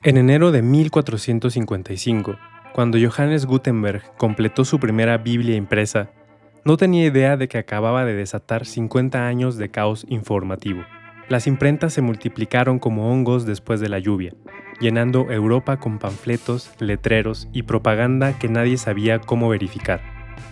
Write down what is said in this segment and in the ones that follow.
En enero de 1455, cuando Johannes Gutenberg completó su primera Biblia impresa, no tenía idea de que acababa de desatar 50 años de caos informativo. Las imprentas se multiplicaron como hongos después de la lluvia, llenando Europa con panfletos, letreros y propaganda que nadie sabía cómo verificar.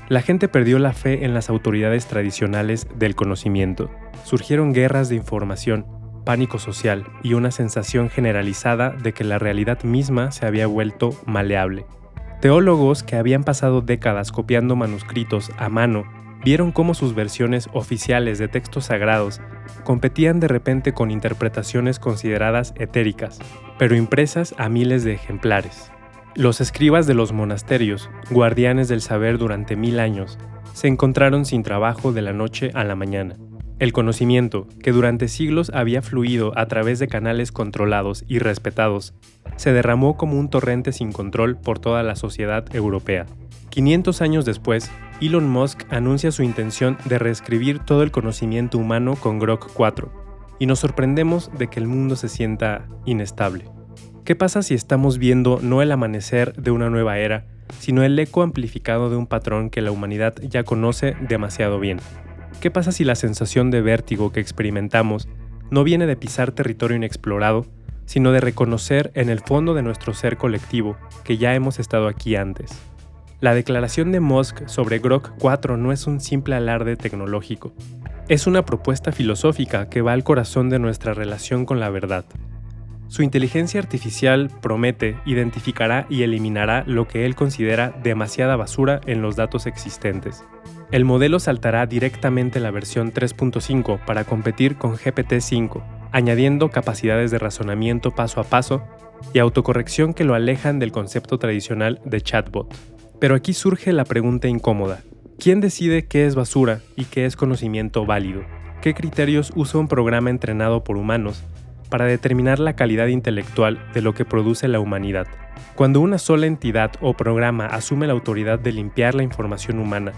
La gente perdió la fe en las autoridades tradicionales del conocimiento. Surgieron guerras de información, pánico social y una sensación generalizada de que la realidad misma se había vuelto maleable. Teólogos que habían pasado décadas copiando manuscritos a mano vieron cómo sus versiones oficiales de textos sagrados competían de repente con interpretaciones consideradas etéricas, pero impresas a miles de ejemplares. Los escribas de los monasterios, guardianes del saber durante 1000 años, se encontraron sin trabajo de la noche a la mañana. El conocimiento, que durante siglos había fluido a través de canales controlados y respetados, se derramó como un torrente sin control por toda la sociedad europea. 500 años después, Elon Musk anuncia su intención de reescribir todo el conocimiento humano con Grok 4, y nos sorprendemos de que el mundo se sienta inestable. ¿Qué pasa si estamos viendo no el amanecer de una nueva era, sino el eco amplificado de un patrón que la humanidad ya conoce demasiado bien? ¿Qué pasa si la sensación de vértigo que experimentamos no viene de pisar territorio inexplorado, sino de reconocer en el fondo de nuestro ser colectivo que ya hemos estado aquí antes? La declaración de Musk sobre Grok 4 no es un simple alarde tecnológico. Es una propuesta filosófica que va al corazón de nuestra relación con la verdad. Su inteligencia artificial promete, identificará y eliminará lo que él considera demasiada basura en los datos existentes. El modelo saltará directamente la versión 3.5 para competir con GPT-5, añadiendo capacidades de razonamiento paso a paso y autocorrección que lo alejan del concepto tradicional de chatbot. Pero aquí surge la pregunta incómoda. ¿Quién decide qué es basura y qué es conocimiento válido? ¿Qué criterios usa un programa entrenado por humanos para determinar la calidad intelectual de lo que produce la humanidad? Cuando una sola entidad o programa asume la autoridad de limpiar la información humana,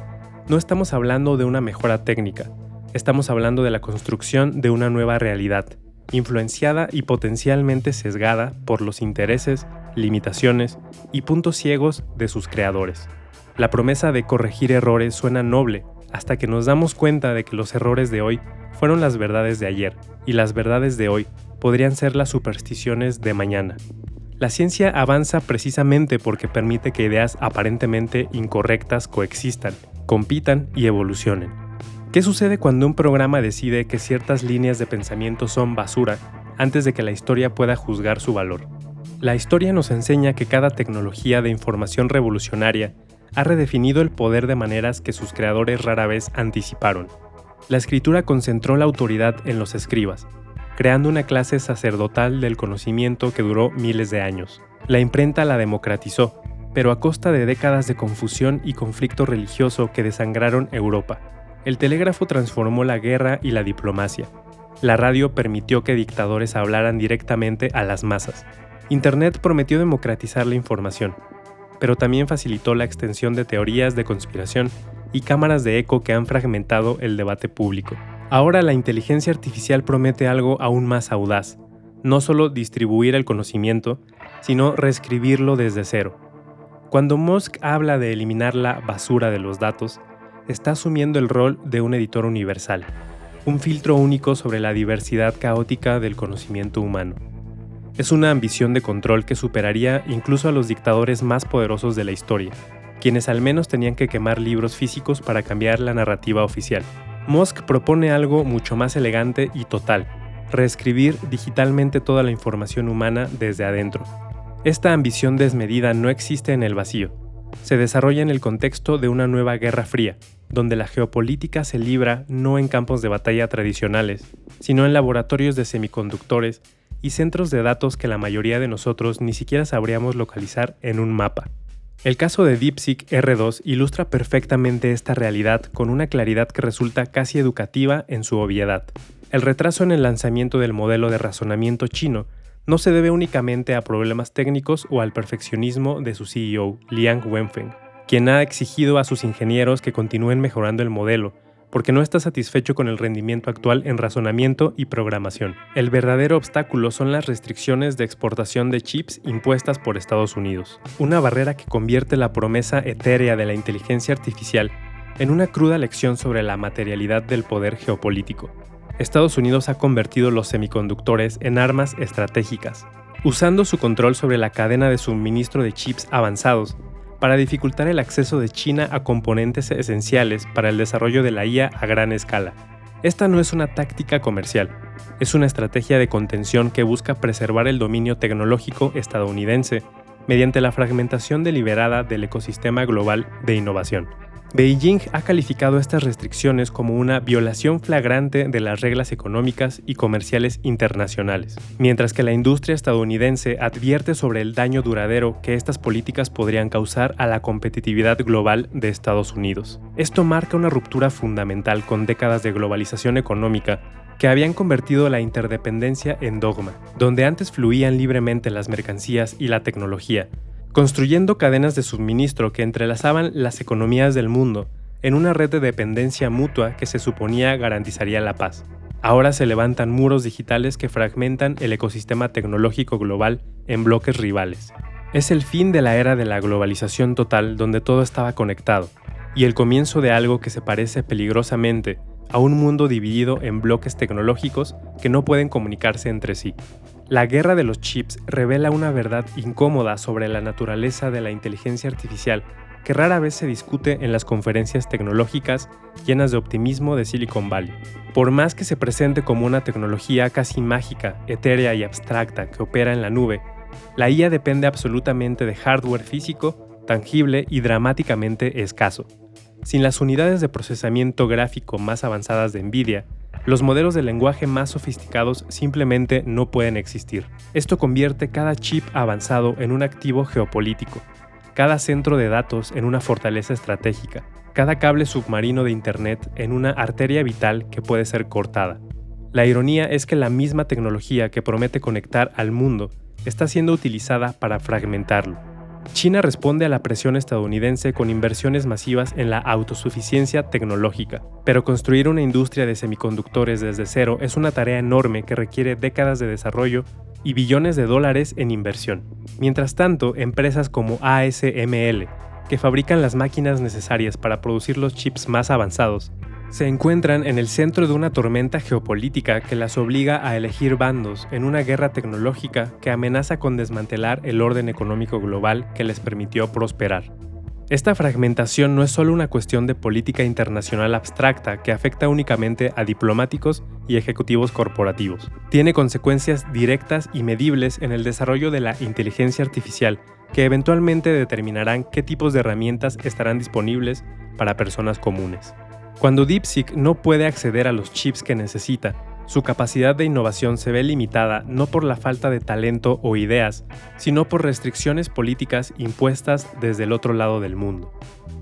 no estamos hablando de una mejora técnica, estamos hablando de la construcción de una nueva realidad, influenciada y potencialmente sesgada por los intereses, limitaciones y puntos ciegos de sus creadores. La promesa de corregir errores suena noble hasta que nos damos cuenta de que los errores de hoy fueron las verdades de ayer y las verdades de hoy podrían ser las supersticiones de mañana. La ciencia avanza precisamente porque permite que ideas aparentemente incorrectas coexistan, compitan y evolucionen. ¿Qué sucede cuando un programa decide que ciertas líneas de pensamiento son basura antes de que la historia pueda juzgar su valor? La historia nos enseña que cada tecnología de información revolucionaria ha redefinido el poder de maneras que sus creadores rara vez anticiparon. La escritura concentró la autoridad en los escribas, creando una clase sacerdotal del conocimiento que duró miles de años. La imprenta la democratizó, pero a costa de décadas de confusión y conflicto religioso que desangraron Europa. El telégrafo transformó la guerra y la diplomacia. La radio permitió que dictadores hablaran directamente a las masas. Internet prometió democratizar la información, pero también facilitó la extensión de teorías de conspiración y cámaras de eco que han fragmentado el debate público. Ahora la inteligencia artificial promete algo aún más audaz, no solo distribuir el conocimiento, sino reescribirlo desde cero. Cuando Musk habla de eliminar la basura de los datos, está asumiendo el rol de un editor universal, un filtro único sobre la diversidad caótica del conocimiento humano. Es una ambición de control que superaría incluso a los dictadores más poderosos de la historia, quienes al menos tenían que quemar libros físicos para cambiar la narrativa oficial. Musk propone algo mucho más elegante y total: reescribir digitalmente toda la información humana desde adentro. Esta ambición desmedida no existe en el vacío. Se desarrolla en el contexto de una nueva guerra fría, donde la geopolítica se libra no en campos de batalla tradicionales, sino en laboratorios de semiconductores y centros de datos que la mayoría de nosotros ni siquiera sabríamos localizar en un mapa. El caso de DeepSeek R2 ilustra perfectamente esta realidad con una claridad que resulta casi educativa en su obviedad. El retraso en el lanzamiento del modelo de razonamiento chino no se debe únicamente a problemas técnicos o al perfeccionismo de su CEO, Liang Wenfeng, quien ha exigido a sus ingenieros que continúen mejorando el modelo, porque no está satisfecho con el rendimiento actual en razonamiento y programación. El verdadero obstáculo son las restricciones de exportación de chips impuestas por Estados Unidos, una barrera que convierte la promesa etérea de la inteligencia artificial en una cruda lección sobre la materialidad del poder geopolítico. Estados Unidos ha convertido los semiconductores en armas estratégicas, usando su control sobre la cadena de suministro de chips avanzados para dificultar el acceso de China a componentes esenciales para el desarrollo de la IA a gran escala. Esta no es una táctica comercial, es una estrategia de contención que busca preservar el dominio tecnológico estadounidense mediante la fragmentación deliberada del ecosistema global de innovación. Beijing ha calificado estas restricciones como una violación flagrante de las reglas económicas y comerciales internacionales, mientras que la industria estadounidense advierte sobre el daño duradero que estas políticas podrían causar a la competitividad global de Estados Unidos. Esto marca una ruptura fundamental con décadas de globalización económica que habían convertido la interdependencia en dogma, donde antes fluían libremente las mercancías y la tecnología, construyendo cadenas de suministro que entrelazaban las economías del mundo en una red de dependencia mutua que se suponía garantizaría la paz. Ahora se levantan muros digitales que fragmentan el ecosistema tecnológico global en bloques rivales. Es el fin de la era de la globalización total donde todo estaba conectado, y el comienzo de algo que se parece peligrosamente a un mundo dividido en bloques tecnológicos que no pueden comunicarse entre sí. La guerra de los chips revela una verdad incómoda sobre la naturaleza de la inteligencia artificial que rara vez se discute en las conferencias tecnológicas llenas de optimismo de Silicon Valley. Por más que se presente como una tecnología casi mágica, etérea y abstracta que opera en la nube, la IA depende absolutamente de hardware físico, tangible y dramáticamente escaso. Sin las unidades de procesamiento gráfico más avanzadas de NVIDIA, los modelos de lenguaje más sofisticados simplemente no pueden existir. Esto convierte cada chip avanzado en un activo geopolítico, cada centro de datos en una fortaleza estratégica, cada cable submarino de Internet en una arteria vital que puede ser cortada. La ironía es que la misma tecnología que promete conectar al mundo está siendo utilizada para fragmentarlo. China responde a la presión estadounidense con inversiones masivas en la autosuficiencia tecnológica, pero construir una industria de semiconductores desde cero es una tarea enorme que requiere décadas de desarrollo y billones de dólares en inversión. Mientras tanto, empresas como ASML, que fabrican las máquinas necesarias para producir los chips más avanzados, se encuentran en el centro de una tormenta geopolítica que las obliga a elegir bandos en una guerra tecnológica que amenaza con desmantelar el orden económico global que les permitió prosperar. Esta fragmentación no es solo una cuestión de política internacional abstracta que afecta únicamente a diplomáticos y ejecutivos corporativos. Tiene consecuencias directas y medibles en el desarrollo de la inteligencia artificial que eventualmente determinarán qué tipos de herramientas estarán disponibles para personas comunes. Cuando DeepSeek no puede acceder a los chips que necesita, su capacidad de innovación se ve limitada no por la falta de talento o ideas, sino por restricciones políticas impuestas desde el otro lado del mundo.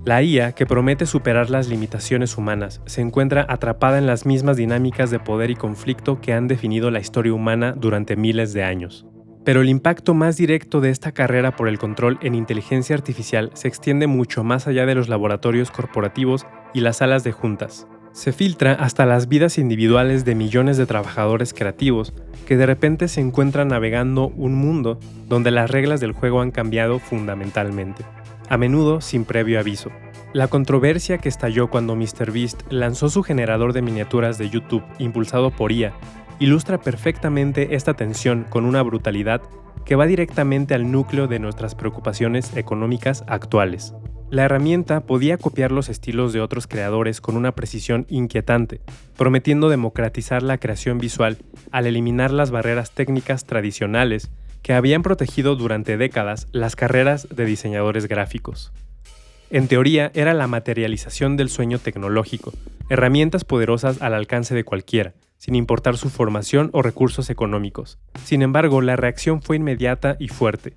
La IA, que promete superar las limitaciones humanas, se encuentra atrapada en las mismas dinámicas de poder y conflicto que han definido la historia humana durante miles de años. Pero el impacto más directo de esta carrera por el control en inteligencia artificial se extiende mucho más allá de los laboratorios corporativos y las salas de juntas. Se filtra hasta las vidas individuales de millones de trabajadores creativos que de repente se encuentran navegando un mundo donde las reglas del juego han cambiado fundamentalmente, a menudo sin previo aviso. La controversia que estalló cuando MrBeast lanzó su generador de miniaturas de YouTube impulsado por IA ilustra perfectamente esta tensión con una brutalidad que va directamente al núcleo de nuestras preocupaciones económicas actuales. La herramienta podía copiar los estilos de otros creadores con una precisión inquietante, prometiendo democratizar la creación visual al eliminar las barreras técnicas tradicionales que habían protegido durante décadas las carreras de diseñadores gráficos. En teoría, era la materialización del sueño tecnológico, herramientas poderosas al alcance de cualquiera, sin importar su formación o recursos económicos. Sin embargo, la reacción fue inmediata y fuerte.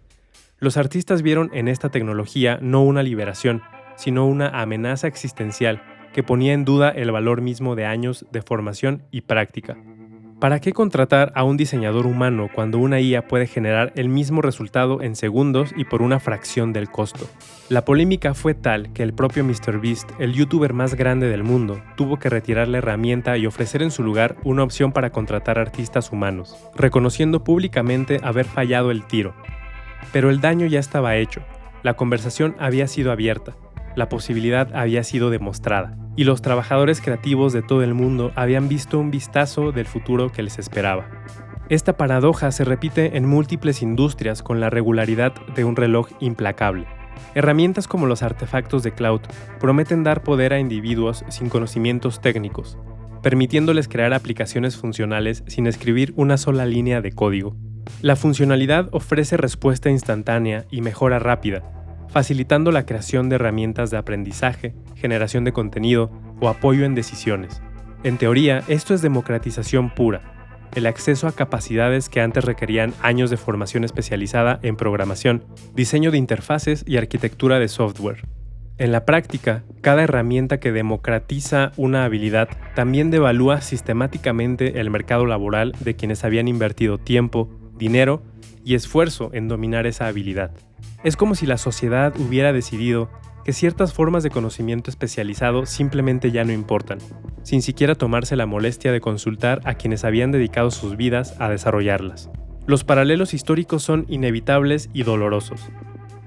Los artistas vieron en esta tecnología no una liberación, sino una amenaza existencial que ponía en duda el valor mismo de años de formación y práctica. ¿Para qué contratar a un diseñador humano cuando una IA puede generar el mismo resultado en segundos y por una fracción del costo? La polémica fue tal que el propio MrBeast, el youtuber más grande del mundo, tuvo que retirar la herramienta y ofrecer en su lugar una opción para contratar artistas humanos, reconociendo públicamente haber fallado el tiro. Pero el daño ya estaba hecho, la conversación había sido abierta, la posibilidad había sido demostrada, y los trabajadores creativos de todo el mundo habían visto un vistazo del futuro que les esperaba. Esta paradoja se repite en múltiples industrias con la regularidad de un reloj implacable. Herramientas como los artefactos de cloud prometen dar poder a individuos sin conocimientos técnicos, permitiéndoles crear aplicaciones funcionales sin escribir una sola línea de código. La funcionalidad ofrece respuesta instantánea y mejora rápida, facilitando la creación de herramientas de aprendizaje, generación de contenido o apoyo en decisiones. En teoría, esto es democratización pura, el acceso a capacidades que antes requerían años de formación especializada en programación, diseño de interfaces y arquitectura de software. En la práctica, cada herramienta que democratiza una habilidad también devalúa sistemáticamente el mercado laboral de quienes habían invertido tiempo, dinero y esfuerzo en dominar esa habilidad. Es como si la sociedad hubiera decidido que ciertas formas de conocimiento especializado simplemente ya no importan, sin siquiera tomarse la molestia de consultar a quienes habían dedicado sus vidas a desarrollarlas. Los paralelos históricos son inevitables y dolorosos.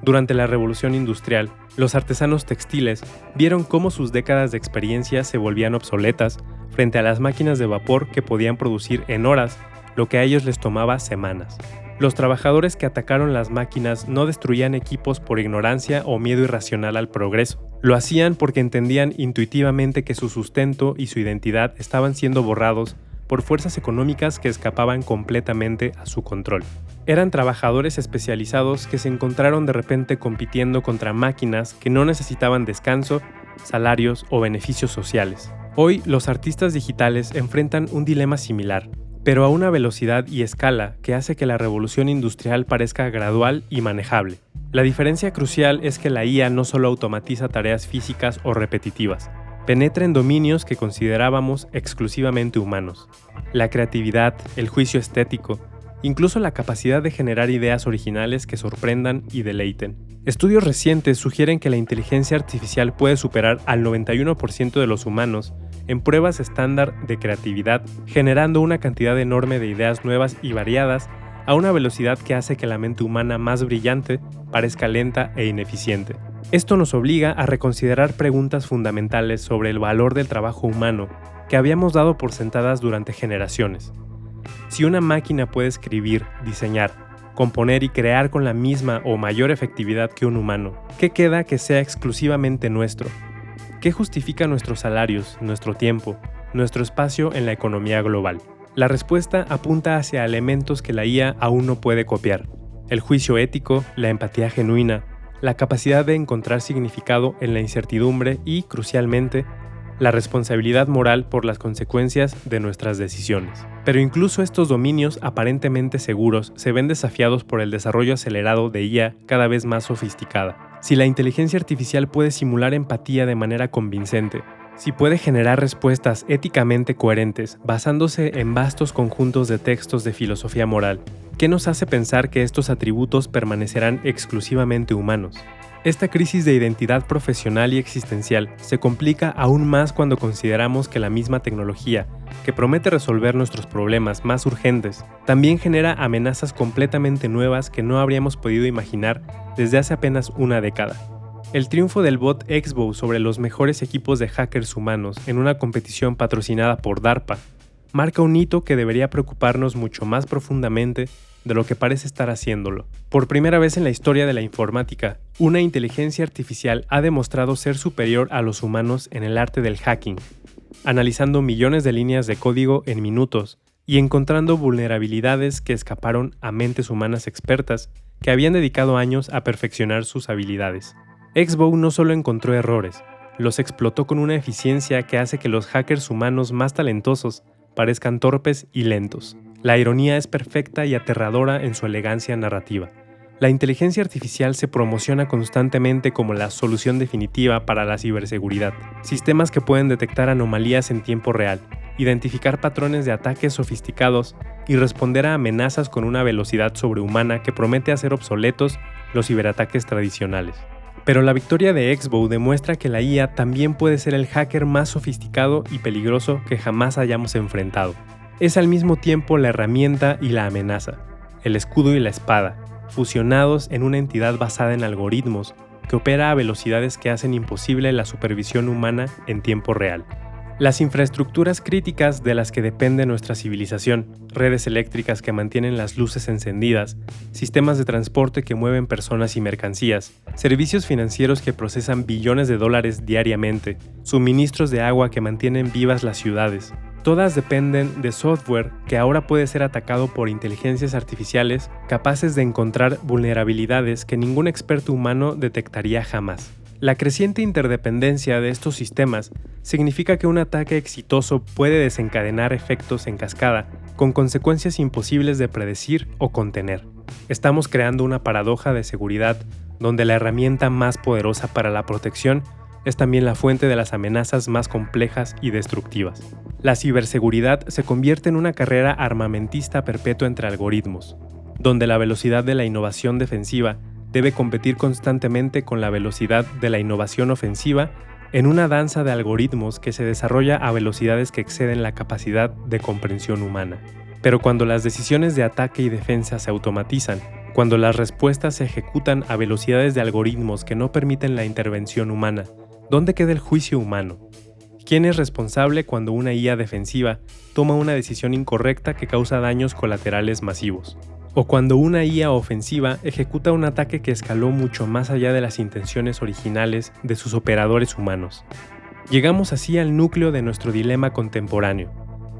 Durante la Revolución Industrial, los artesanos textiles vieron cómo sus décadas de experiencia se volvían obsoletas frente a las máquinas de vapor que podían producir en horas lo que a ellos les tomaba semanas. Los trabajadores que atacaron las máquinas no destruían equipos por ignorancia o miedo irracional al progreso. Lo hacían porque entendían intuitivamente que su sustento y su identidad estaban siendo borrados por fuerzas económicas que escapaban completamente a su control. Eran trabajadores especializados que se encontraron de repente compitiendo contra máquinas que no necesitaban descanso, salarios o beneficios sociales. Hoy, los artistas digitales enfrentan un dilema similar, pero a una velocidad y escala que hace que la revolución industrial parezca gradual y manejable. La diferencia crucial es que la IA no solo automatiza tareas físicas o repetitivas, penetra en dominios que considerábamos exclusivamente humanos. La creatividad, el juicio estético, incluso la capacidad de generar ideas originales que sorprendan y deleiten. Estudios recientes sugieren que la inteligencia artificial puede superar al 91% de los humanos en pruebas estándar de creatividad, generando una cantidad enorme de ideas nuevas y variadas a una velocidad que hace que la mente humana más brillante parezca lenta e ineficiente. Esto nos obliga a reconsiderar preguntas fundamentales sobre el valor del trabajo humano que habíamos dado por sentadas durante generaciones. Si una máquina puede escribir, diseñar, componer y crear con la misma o mayor efectividad que un humano, ¿qué queda que sea exclusivamente nuestro? ¿Qué justifica nuestros salarios, nuestro tiempo, nuestro espacio en la economía global? La respuesta apunta hacia elementos que la IA aún no puede copiar: el juicio ético, la empatía genuina, la capacidad de encontrar significado en la incertidumbre y, crucialmente, la responsabilidad moral por las consecuencias de nuestras decisiones. Pero incluso estos dominios aparentemente seguros se ven desafiados por el desarrollo acelerado de IA cada vez más sofisticada. Si la inteligencia artificial puede simular empatía de manera convincente, si puede generar respuestas éticamente coherentes basándose en vastos conjuntos de textos de filosofía moral, ¿qué nos hace pensar que estos atributos permanecerán exclusivamente humanos? Esta crisis de identidad profesional y existencial se complica aún más cuando consideramos que la misma tecnología, que promete resolver nuestros problemas más urgentes, también genera amenazas completamente nuevas que no habríamos podido imaginar desde hace apenas una década. El triunfo del bot Xbow sobre los mejores equipos de hackers humanos en una competición patrocinada por DARPA marca un hito que debería preocuparnos mucho más profundamente de lo que parece estar haciéndolo. Por primera vez en la historia de la informática, una inteligencia artificial ha demostrado ser superior a los humanos en el arte del hacking, analizando millones de líneas de código en minutos y encontrando vulnerabilidades que escaparon a mentes humanas expertas que habían dedicado años a perfeccionar sus habilidades. Xbow no solo encontró errores, los explotó con una eficiencia que hace que los hackers humanos más talentosos parezcan torpes y lentos. La ironía es perfecta y aterradora en su elegancia narrativa. La inteligencia artificial se promociona constantemente como la solución definitiva para la ciberseguridad, sistemas que pueden detectar anomalías en tiempo real, identificar patrones de ataques sofisticados y responder a amenazas con una velocidad sobrehumana que promete hacer obsoletos los ciberataques tradicionales. Pero la victoria de X-Bow demuestra que la IA también puede ser el hacker más sofisticado y peligroso que jamás hayamos enfrentado. Es al mismo tiempo la herramienta y la amenaza, el escudo y la espada, fusionados en una entidad basada en algoritmos que opera a velocidades que hacen imposible la supervisión humana en tiempo real. Las infraestructuras críticas de las que depende nuestra civilización, redes eléctricas que mantienen las luces encendidas, sistemas de transporte que mueven personas y mercancías, servicios financieros que procesan billones de dólares diariamente, suministros de agua que mantienen vivas las ciudades, todas dependen de software que ahora puede ser atacado por inteligencias artificiales capaces de encontrar vulnerabilidades que ningún experto humano detectaría jamás. La creciente interdependencia de estos sistemas significa que un ataque exitoso puede desencadenar efectos en cascada, con consecuencias imposibles de predecir o contener. Estamos creando una paradoja de seguridad donde la herramienta más poderosa para la protección es también la fuente de las amenazas más complejas y destructivas. La ciberseguridad se convierte en una carrera armamentista perpetua entre algoritmos, donde la velocidad de la innovación defensiva debe competir constantemente con la velocidad de la innovación ofensiva en una danza de algoritmos que se desarrolla a velocidades que exceden la capacidad de comprensión humana. Pero cuando las decisiones de ataque y defensa se automatizan, cuando las respuestas se ejecutan a velocidades de algoritmos que no permiten la intervención humana, ¿dónde queda el juicio humano? ¿Quién es responsable cuando una IA defensiva toma una decisión incorrecta que causa daños colaterales masivos? O cuando una IA ofensiva ejecuta un ataque que escaló mucho más allá de las intenciones originales de sus operadores humanos. Llegamos así al núcleo de nuestro dilema contemporáneo,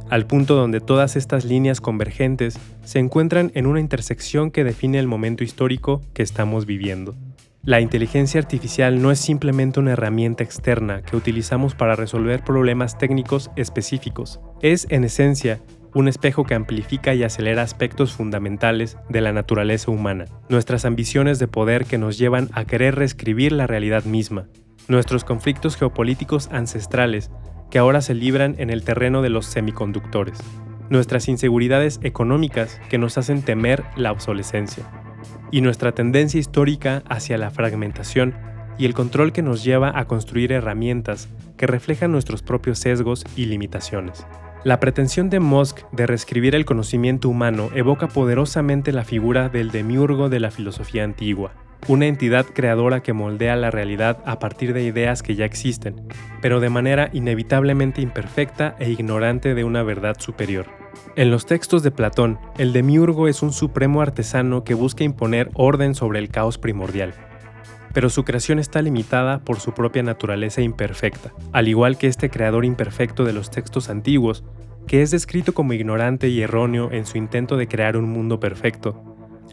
al punto donde todas estas líneas convergentes se encuentran en una intersección que define el momento histórico que estamos viviendo. La inteligencia artificial no es simplemente una herramienta externa que utilizamos para resolver problemas técnicos específicos. Es, en esencia, un espejo que amplifica y acelera aspectos fundamentales de la naturaleza humana, nuestras ambiciones de poder que nos llevan a querer reescribir la realidad misma, nuestros conflictos geopolíticos ancestrales que ahora se libran en el terreno de los semiconductores, nuestras inseguridades económicas que nos hacen temer la obsolescencia, y nuestra tendencia histórica hacia la fragmentación y el control que nos lleva a construir herramientas que reflejan nuestros propios sesgos y limitaciones. La pretensión de Musk de reescribir el conocimiento humano evoca poderosamente la figura del demiurgo de la filosofía antigua, una entidad creadora que moldea la realidad a partir de ideas que ya existen, pero de manera inevitablemente imperfecta e ignorante de una verdad superior. En los textos de Platón, el demiurgo es un supremo artesano que busca imponer orden sobre el caos primordial, pero su creación está limitada por su propia naturaleza imperfecta, al igual que este creador imperfecto de los textos antiguos, que es descrito como ignorante y erróneo en su intento de crear un mundo perfecto.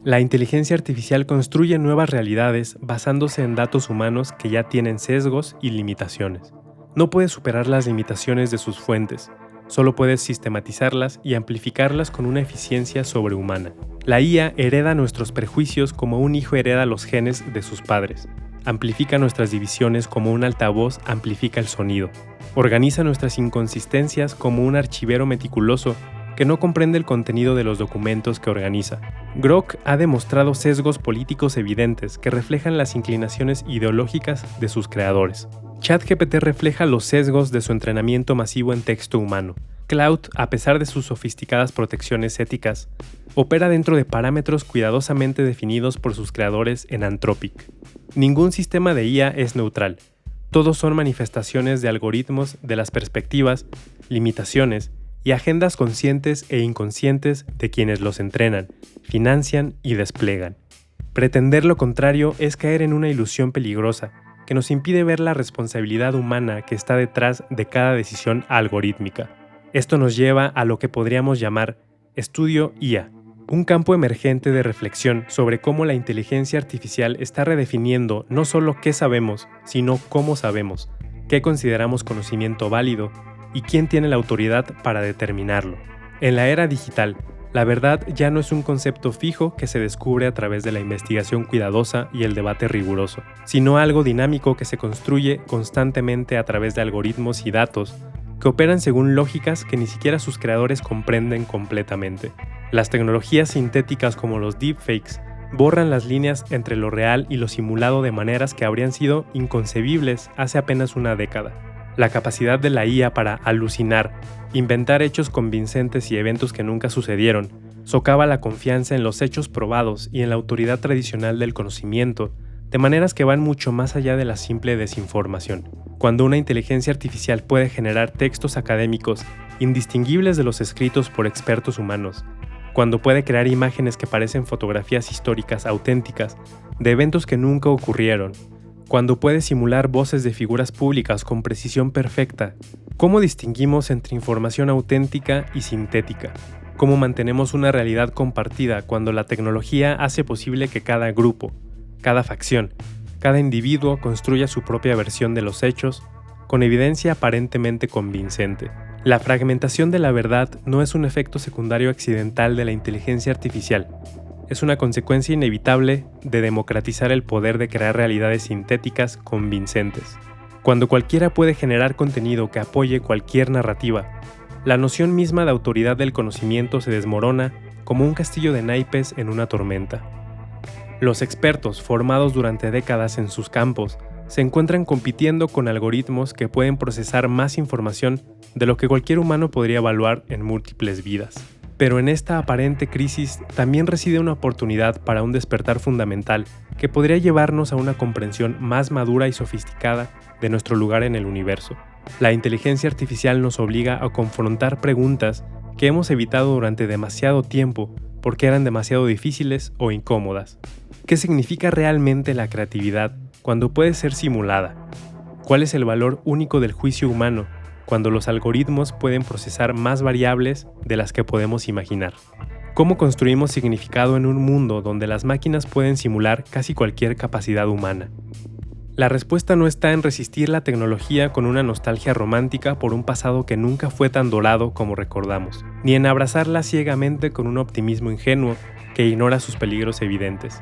La inteligencia artificial construye nuevas realidades basándose en datos humanos que ya tienen sesgos y limitaciones. No puede superar las limitaciones de sus fuentes, solo puede sistematizarlas y amplificarlas con una eficiencia sobrehumana. La IA hereda nuestros prejuicios como un hijo hereda los genes de sus padres. Amplifica nuestras divisiones como un altavoz amplifica el sonido. Organiza nuestras inconsistencias como un archivero meticuloso que no comprende el contenido de los documentos que organiza. Grok ha demostrado sesgos políticos evidentes que reflejan las inclinaciones ideológicas de sus creadores. ChatGPT refleja los sesgos de su entrenamiento masivo en texto humano. Claude, a pesar de sus sofisticadas protecciones éticas, opera dentro de parámetros cuidadosamente definidos por sus creadores en Anthropic. Ningún sistema de IA es neutral. Todos son manifestaciones de algoritmos de las perspectivas, limitaciones y agendas conscientes e inconscientes de quienes los entrenan, financian y desplegan. Pretender lo contrario es caer en una ilusión peligrosa que nos impide ver la responsabilidad humana que está detrás de cada decisión algorítmica. Esto nos lleva a lo que podríamos llamar estudio IA, un campo emergente de reflexión sobre cómo la inteligencia artificial está redefiniendo no solo qué sabemos, sino cómo sabemos, qué consideramos conocimiento válido y quién tiene la autoridad para determinarlo. En la era digital, la verdad ya no es un concepto fijo que se descubre a través de la investigación cuidadosa y el debate riguroso, sino algo dinámico que se construye constantemente a través de algoritmos y datos que operan según lógicas que ni siquiera sus creadores comprenden completamente. Las tecnologías sintéticas como los deepfakes borran las líneas entre lo real y lo simulado de maneras que habrían sido inconcebibles hace apenas una década. La capacidad de la IA para alucinar, inventar hechos convincentes y eventos que nunca sucedieron, socava la confianza en los hechos probados y en la autoridad tradicional del conocimiento, de maneras que van mucho más allá de la simple desinformación. Cuando una inteligencia artificial puede generar textos académicos indistinguibles de los escritos por expertos humanos, cuando puede crear imágenes que parecen fotografías históricas auténticas de eventos que nunca ocurrieron, cuando puede simular voces de figuras públicas con precisión perfecta, ¿cómo distinguimos entre información auténtica y sintética? ¿Cómo mantenemos una realidad compartida cuando la tecnología hace posible que cada grupo, cada facción, cada individuo construya su propia versión de los hechos con evidencia aparentemente convincente? La fragmentación de la verdad no es un efecto secundario accidental de la inteligencia artificial, es una consecuencia inevitable de democratizar el poder de crear realidades sintéticas convincentes. Cuando cualquiera puede generar contenido que apoye cualquier narrativa, la noción misma de autoridad del conocimiento se desmorona como un castillo de naipes en una tormenta. Los expertos, formados durante décadas en sus campos, se encuentran compitiendo con algoritmos que pueden procesar más información de lo que cualquier humano podría evaluar en múltiples vidas. Pero en esta aparente crisis también reside una oportunidad para un despertar fundamental que podría llevarnos a una comprensión más madura y sofisticada de nuestro lugar en el universo. La inteligencia artificial nos obliga a confrontar preguntas que hemos evitado durante demasiado tiempo porque eran demasiado difíciles o incómodas. ¿Qué significa realmente la creatividad cuando puede ser simulada? ¿Cuál es el valor único del juicio humano cuando los algoritmos pueden procesar más variables de las que podemos imaginar? ¿Cómo construimos significado en un mundo donde las máquinas pueden simular casi cualquier capacidad humana? La respuesta no está en resistir la tecnología con una nostalgia romántica por un pasado que nunca fue tan dorado como recordamos, ni en abrazarla ciegamente con un optimismo ingenuo que ignora sus peligros evidentes.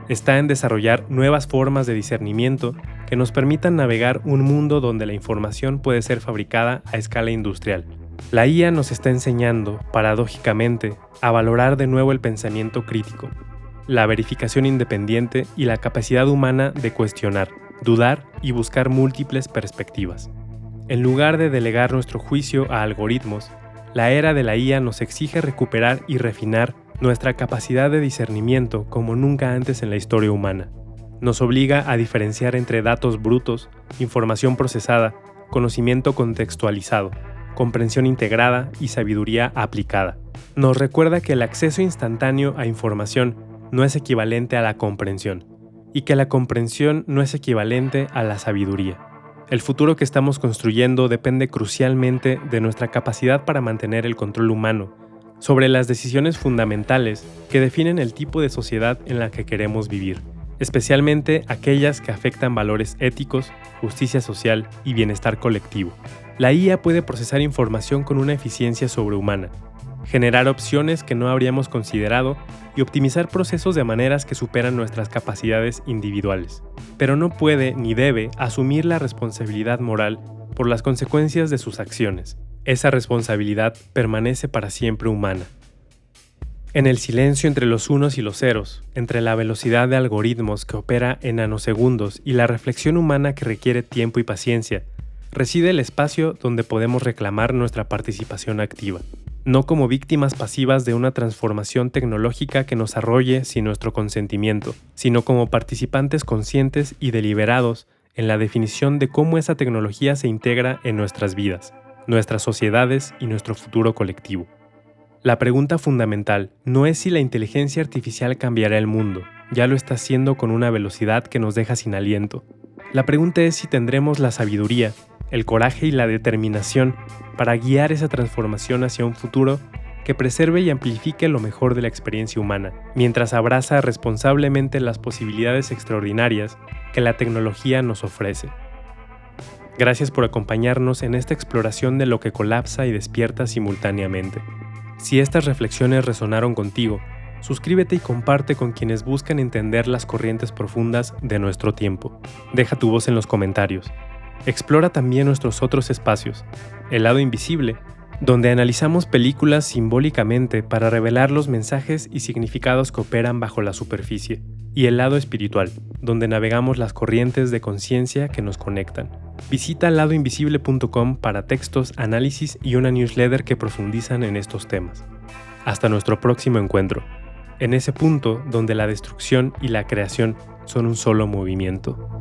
Está en desarrollar nuevas formas de discernimiento que nos permitan navegar un mundo donde la información puede ser fabricada a escala industrial. La IA nos está enseñando, paradójicamente, a valorar de nuevo el pensamiento crítico, la verificación independiente y la capacidad humana de cuestionar, dudar y buscar múltiples perspectivas. En lugar de delegar nuestro juicio a algoritmos, la era de la IA nos exige recuperar y refinar nuestra capacidad de discernimiento como nunca antes en la historia humana. Nos obliga a diferenciar entre datos brutos, información procesada, conocimiento contextualizado, comprensión integrada y sabiduría aplicada. Nos recuerda que el acceso instantáneo a información no es equivalente a la comprensión, y que la comprensión no es equivalente a la sabiduría. El futuro que estamos construyendo depende crucialmente de nuestra capacidad para mantener el control humano sobre las decisiones fundamentales que definen el tipo de sociedad en la que queremos vivir, especialmente aquellas que afectan valores éticos, justicia social y bienestar colectivo. La IA puede procesar información con una eficiencia sobrehumana, generar opciones que no habríamos considerado y optimizar procesos de maneras que superan nuestras capacidades individuales. Pero no puede ni debe asumir la responsabilidad moral por las consecuencias de sus acciones. Esa responsabilidad permanece para siempre humana. En el silencio entre los unos y los ceros, entre la velocidad de algoritmos que opera en nanosegundos y la reflexión humana que requiere tiempo y paciencia, reside el espacio donde podemos reclamar nuestra participación activa. No como víctimas pasivas de una transformación tecnológica que nos arrolle sin nuestro consentimiento, sino como participantes conscientes y deliberados en la definición de cómo esa tecnología se integra en nuestras vidas, nuestras sociedades y nuestro futuro colectivo. La pregunta fundamental no es si la inteligencia artificial cambiará el mundo, ya lo está haciendo con una velocidad que nos deja sin aliento. La pregunta es si tendremos la sabiduría, el coraje y la determinación para guiar esa transformación hacia un futuro que preserve y amplifique lo mejor de la experiencia humana, mientras abraza responsablemente las posibilidades extraordinarias que la tecnología nos ofrece. Gracias por acompañarnos en esta exploración de lo que colapsa y despierta simultáneamente. Si estas reflexiones resonaron contigo, suscríbete y comparte con quienes buscan entender las corrientes profundas de nuestro tiempo. Deja tu voz en los comentarios. Explora también nuestros otros espacios. El lado invisible, donde analizamos películas simbólicamente para revelar los mensajes y significados que operan bajo la superficie. Y el lado espiritual, donde navegamos las corrientes de conciencia que nos conectan. Visita ladoinvisible.com para textos, análisis y una newsletter que profundizan en estos temas. Hasta nuestro próximo encuentro, en ese punto donde la destrucción y la creación son un solo movimiento.